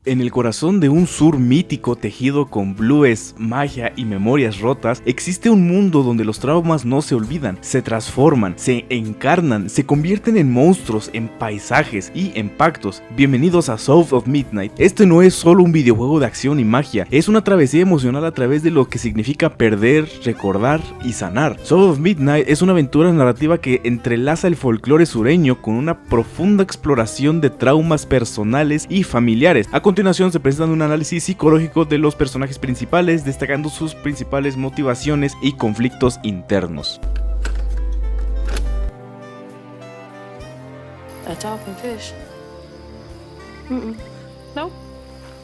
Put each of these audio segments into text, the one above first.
En el corazón de un sur mítico tejido con blues, magia y memorias rotas, existe un mundo donde los traumas no se olvidan, se transforman, se encarnan, se convierten en monstruos, en paisajes y en pactos. Bienvenidos a South of Midnight. Este no es solo un videojuego de acción y magia, es una travesía emocional a través de lo que significa perder, recordar y sanar. South of Midnight es una aventura narrativa que entrelaza el folclore sureño con una profunda exploración de traumas personales y familiares. A continuación se presenta un análisis psicológico de los personajes principales, destacando sus principales motivaciones y conflictos internos. A talking fish? No,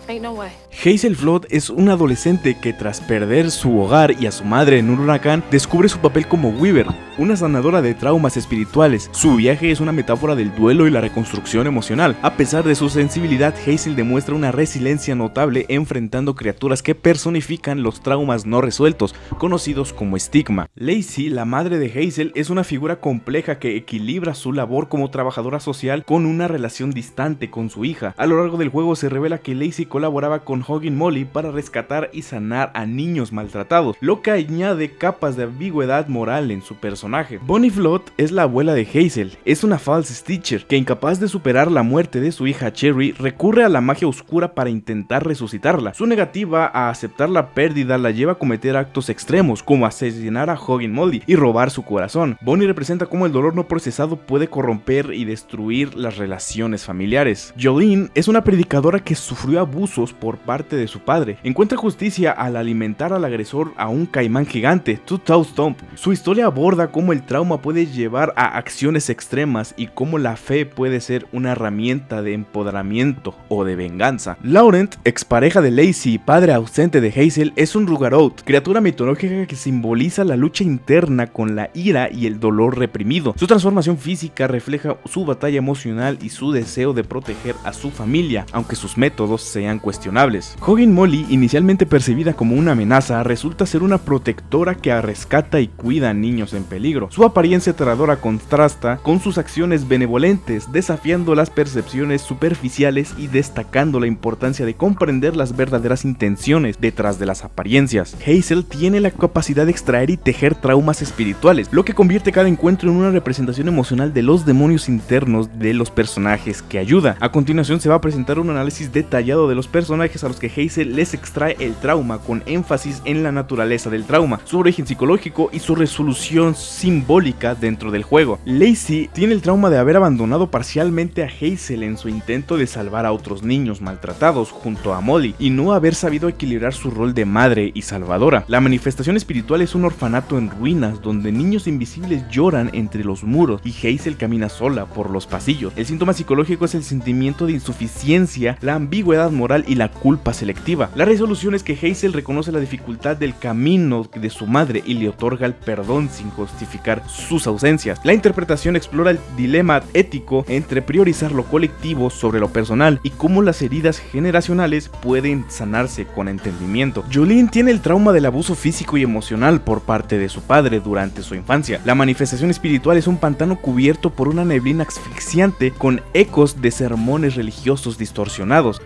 ain't no way. Hazel Flood es una adolescente que tras perder su hogar y a su madre en un huracán, descubre su papel como Weaver, una sanadora de traumas espirituales. Su viaje es una metáfora del duelo y la reconstrucción emocional. A pesar de su sensibilidad, Hazel demuestra una resiliencia notable enfrentando criaturas que personifican los traumas no resueltos, conocidos como estigma. Lacey, la madre de Hazel, es una figura compleja que equilibra su labor como trabajadora social con una relación distante con su hija. A lo largo del juego se revela que Lacey colaboraba con Hogan Molly para rescatar y sanar a niños maltratados, lo que añade capas de ambigüedad moral en su personaje. Bonnie Flood es la abuela de Hazel, es una false stitcher que, incapaz de superar la muerte de su hija Cherry, recurre a la magia oscura para intentar resucitarla. Su negativa a aceptar la pérdida la lleva a cometer actos extremos, como asesinar a Hogan Molly y robar su corazón. Bonnie representa cómo el dolor no procesado puede corromper y destruir las relaciones familiares. Jolene es una predicadora que sufrió abusos por parte de su padre. Encuentra justicia al alimentar al agresor a un caimán gigante, Two-Toe Stomp. Su historia aborda cómo el trauma puede llevar a acciones extremas y cómo la fe puede ser una herramienta de empoderamiento o de venganza. Laurent, expareja de Lacey y padre ausente de Hazel, es un Rugaroth, criatura mitológica que simboliza la lucha interna con la ira y el dolor reprimido. Su transformación física refleja su batalla emocional y su deseo de proteger a su familia, aunque sus métodos sean cuestionables. Hogan Molly, inicialmente percibida como una amenaza, resulta ser una protectora que rescata y cuida a niños en peligro. Su apariencia aterradora contrasta con sus acciones benevolentes, desafiando las percepciones superficiales y destacando la importancia de comprender las verdaderas intenciones detrás de las apariencias. Hazel tiene la capacidad de extraer y tejer traumas espirituales, lo que convierte cada encuentro en una representación emocional de los demonios internos de los personajes que ayuda. A continuación se va a presentar un análisis detallado de los personajes a los que Hazel les extrae el trauma, con énfasis en la naturaleza del trauma, su origen psicológico y su resolución simbólica dentro del juego. Lacey tiene el trauma de haber abandonado parcialmente a Hazel en su intento de salvar a otros niños maltratados junto a Molly y no haber sabido equilibrar su rol de madre y salvadora. La manifestación espiritual es un orfanato en ruinas donde niños invisibles lloran entre los muros y Hazel camina sola por los pasillos. El síntoma psicológico es el sentimiento de insuficiencia, la ambigüedad moral y la culpa selectiva. La resolución es que Hazel reconoce la dificultad del camino de su madre y le otorga el perdón sin justificar sus ausencias. La interpretación explora el dilema ético entre priorizar lo colectivo sobre lo personal y cómo las heridas generacionales pueden sanarse con entendimiento. Jolene tiene el trauma del abuso físico y emocional por parte de su padre durante su infancia. La manifestación espiritual es un pantano cubierto por una neblina asfixiante con ecos de sermones religiosos distorsionados.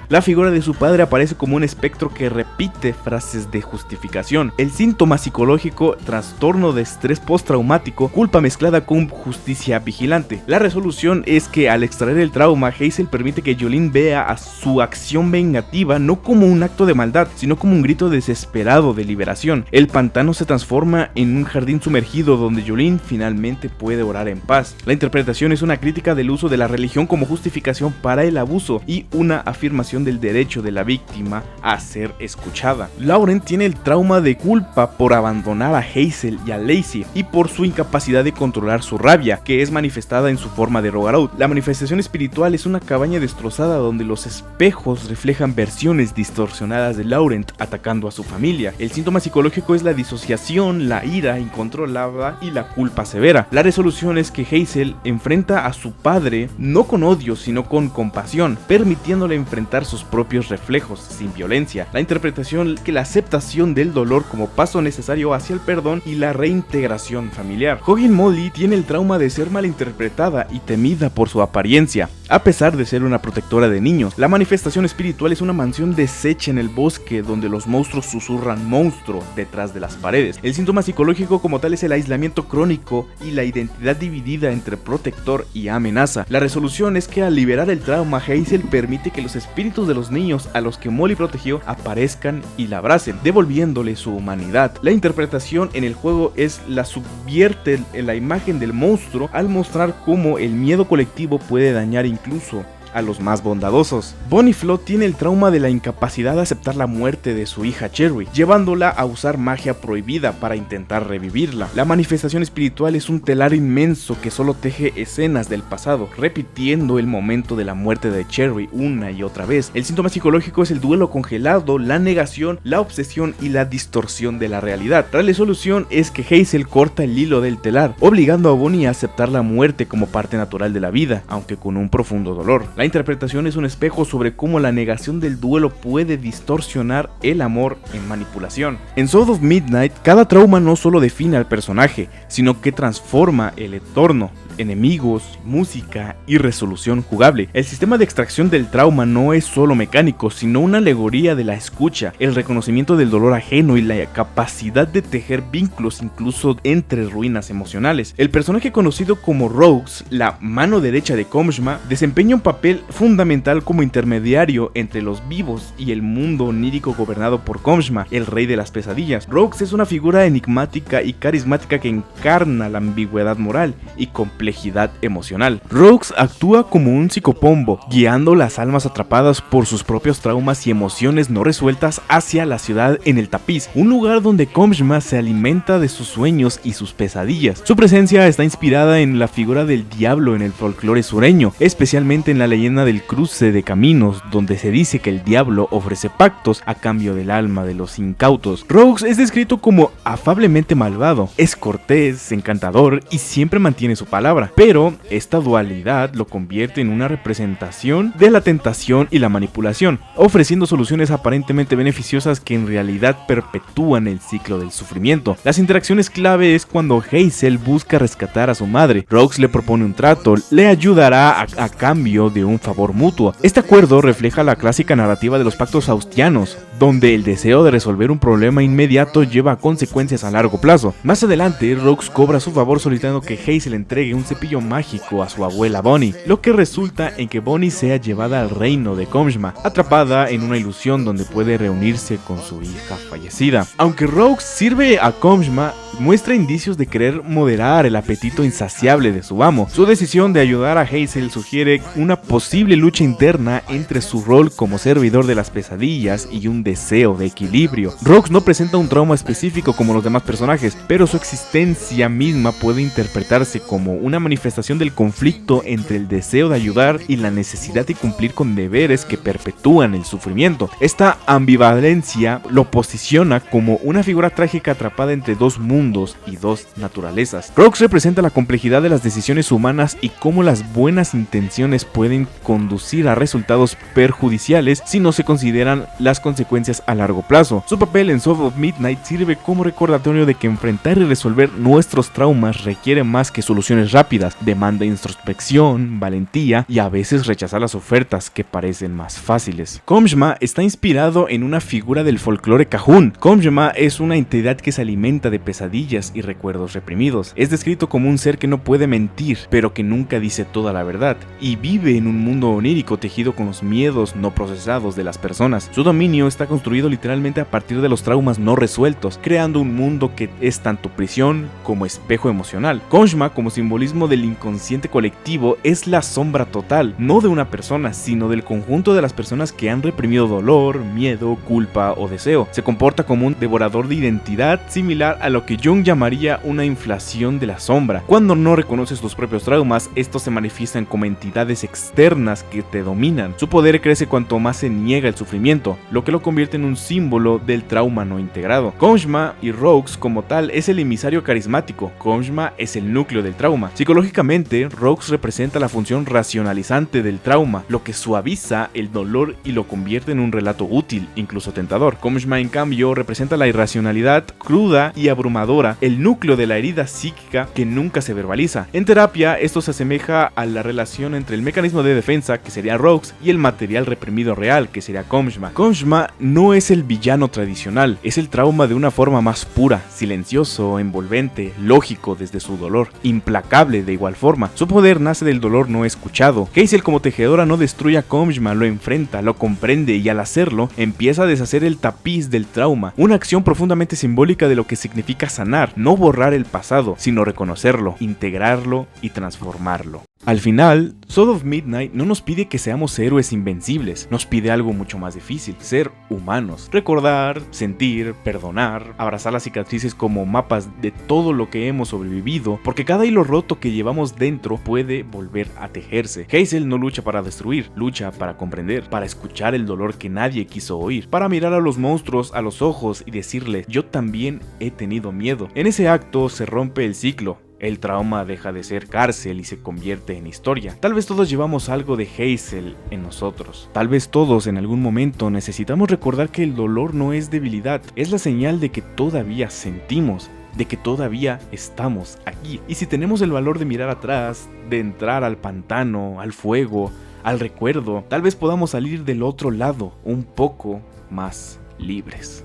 La figura de su padre aparece como un espectro que repite frases de justificación. El síntoma psicológico, trastorno de estrés postraumático, culpa mezclada con justicia vigilante. La resolución es que al extraer el trauma, Hazel permite que Jolene vea a su acción vengativa no como un acto de maldad, sino como un grito desesperado de liberación. El pantano se transforma en un jardín sumergido donde Jolene finalmente puede orar en paz. La interpretación es una crítica del uso de la religión como justificación para el abuso y una afirmación del derecho de la víctima a ser escuchada. Laurent tiene el trauma de culpa por abandonar a Hazel y a Lacey y por su incapacidad de controlar su rabia, que es manifestada en su forma de Rugaroth. La manifestación espiritual es una cabaña destrozada donde los espejos reflejan versiones distorsionadas de Laurent atacando a su familia. El síntoma psicológico es la disociación, la ira incontrolada y la culpa severa. La resolución es que Hazel enfrenta a su padre no con odio sino con compasión, permitiéndole enfrentar cambiar sus propios reflejos, sin violencia. La interpretación que la aceptación del dolor como paso necesario hacia el perdón y la reintegración familiar. Hogan Molly tiene el trauma de ser malinterpretada y temida por su apariencia. A pesar de ser una protectora de niños, la manifestación espiritual es una mansión deshecha en el bosque donde los monstruos susurran monstruo detrás de las paredes. El síntoma psicológico como tal es el aislamiento crónico y la identidad dividida entre protector y amenaza. La resolución es que al liberar el trauma, Hazel permite que los espíritus de los niños a los que Molly protegió aparezcan y la abracen, devolviéndole su humanidad. La interpretación en el juego es la subvierte en la imagen del monstruo al mostrar cómo el miedo colectivo puede dañar incluso a los más bondadosos. Bonnie Flo tiene el trauma de la incapacidad de aceptar la muerte de su hija Cherry, llevándola a usar magia prohibida para intentar revivirla. La manifestación espiritual es un telar inmenso que solo teje escenas del pasado, repitiendo el momento de la muerte de Cherry una y otra vez. El síntoma psicológico es el duelo congelado, la negación, la obsesión y la distorsión de la realidad. La resolución es que Hazel corta el hilo del telar, obligando a Bonnie a aceptar la muerte como parte natural de la vida, aunque con un profundo dolor. La interpretación es un espejo sobre cómo la negación del duelo puede distorsionar el amor en manipulación. En Sword of Midnight, cada trauma no solo define al personaje, sino que transforma el entorno, enemigos, música y resolución jugable. El sistema de extracción del trauma no es solo mecánico, sino una alegoría de la escucha, el reconocimiento del dolor ajeno y la capacidad de tejer vínculos incluso entre ruinas emocionales. El personaje conocido como Rogues, la mano derecha de Kojma, desempeña un papel fundamental como intermediario entre los vivos y el mundo onírico gobernado por Kojma, el rey de las pesadillas. Rogues es una figura enigmática y carismática que encarna la ambigüedad moral y complejidad emocional. Rogues actúa como un psicopombo, guiando las almas atrapadas por sus propios traumas y emociones no resueltas hacia la ciudad en el tapiz, un lugar donde Kojma se alimenta de sus sueños y sus pesadillas. Su presencia está inspirada en la figura del diablo en el folclore sureño, especialmente en la leyenda del cruce de caminos, donde se dice que el diablo ofrece pactos a cambio del alma de los incautos. Rogues es descrito como afablemente malvado, es cortés, encantador y siempre mantiene su palabra, pero esta dualidad lo convierte en una representación de la tentación y la manipulación, ofreciendo soluciones aparentemente beneficiosas que en realidad perpetúan el ciclo del sufrimiento. Las interacciones clave es cuando Hazel busca rescatar a su madre. Rogues le propone un trato, le ayudará a cambio de un favor mutuo. Este acuerdo refleja la clásica narrativa de los pactos faustianos, donde el deseo de resolver un problema inmediato lleva a consecuencias a largo plazo. Más adelante, Rogues cobra su favor solicitando que Hazel entregue un cepillo mágico a su abuela Bonnie, lo que resulta en que Bonnie sea llevada al reino de Kojma, atrapada en una ilusión donde puede reunirse con su hija fallecida. Aunque Rogues sirve a Kojma, muestra indicios de querer moderar el apetito insaciable de su amo. Su decisión de ayudar a Hazel sugiere una posible lucha interna entre su rol como servidor de las pesadillas y un deseo de equilibrio. Rogues no presenta un trauma específico como los demás personajes, pero su existencia misma puede interpretarse como una manifestación del conflicto entre el deseo de ayudar y la necesidad de cumplir con deberes que perpetúan el sufrimiento. Esta ambivalencia lo posiciona como una figura trágica atrapada entre dos mundos y dos naturalezas. Rogues representa la complejidad de las decisiones humanas y cómo las buenas intenciones pueden conducir a resultados perjudiciales si no se consideran las consecuencias a largo plazo. Su papel en Sword of Midnight sirve como recordatorio de que enfrentar y resolver nuestros traumas requiere más que soluciones rápidas, demanda introspección, valentía y a veces rechazar las ofertas que parecen más fáciles. Kojma está inspirado en una figura del folclore cajún. Kojma es una entidad que se alimenta de pesadillas y recuerdos reprimidos. Es descrito como un ser que no puede mentir, pero que nunca dice toda la verdad, y vive en un mundo onírico tejido con los miedos no procesados de las personas. Su dominio está construido literalmente a partir de los traumas no resueltos, creando un mundo que es tanto prisión como espejo emocional. Kojma, como simbolismo del inconsciente colectivo, es la sombra total, no de una persona, sino del conjunto de las personas que han reprimido dolor, miedo, culpa o deseo. Se comporta como un devorador de identidad, similar a lo que Jung llamaría una inflación de la sombra. Cuando no reconoces tus propios traumas, estos se manifiestan como entidades externas internas que te dominan. Su poder crece cuanto más se niega el sufrimiento, lo que lo convierte en un símbolo del trauma no integrado. Kojma y Rogues como tal es el emisario carismático, Kojma es el núcleo del trauma. Psicológicamente, Rogues representa la función racionalizante del trauma, lo que suaviza el dolor y lo convierte en un relato útil, incluso tentador. Kojma en cambio representa la irracionalidad cruda y abrumadora, el núcleo de la herida psíquica que nunca se verbaliza. En terapia, esto se asemeja a la relación entre el mecanismo de defensa, que sería Rogues, y el material reprimido real, que sería Kojma. Kojma no es el villano tradicional, es el trauma de una forma más pura, silencioso, envolvente, lógico desde su dolor, implacable de igual forma. Su poder nace del dolor no escuchado. Hazel como tejedora no destruye a Kojma, lo enfrenta, lo comprende y al hacerlo empieza a deshacer el tapiz del trauma, una acción profundamente simbólica de lo que significa sanar, no borrar el pasado, sino reconocerlo, integrarlo y transformarlo. Al final, Sword of Midnight no nos pide que seamos héroes invencibles, nos pide algo mucho más difícil, ser humanos, recordar, sentir, perdonar, abrazar las cicatrices como mapas de todo lo que hemos sobrevivido, porque cada hilo roto que llevamos dentro puede volver a tejerse. Hazel no lucha para destruir, lucha para comprender, para escuchar el dolor que nadie quiso oír, para mirar a los monstruos a los ojos y decirles, yo también he tenido miedo. En ese acto se rompe el ciclo. El trauma deja de ser cárcel y se convierte en historia. Tal vez todos llevamos algo de Hazel en nosotros. Tal vez todos en algún momento necesitamos recordar que el dolor no es debilidad, es la señal de que todavía sentimos, de que todavía estamos aquí. Y si tenemos el valor de mirar atrás, de entrar al pantano, al fuego, al recuerdo, tal vez podamos salir del otro lado un poco más libres.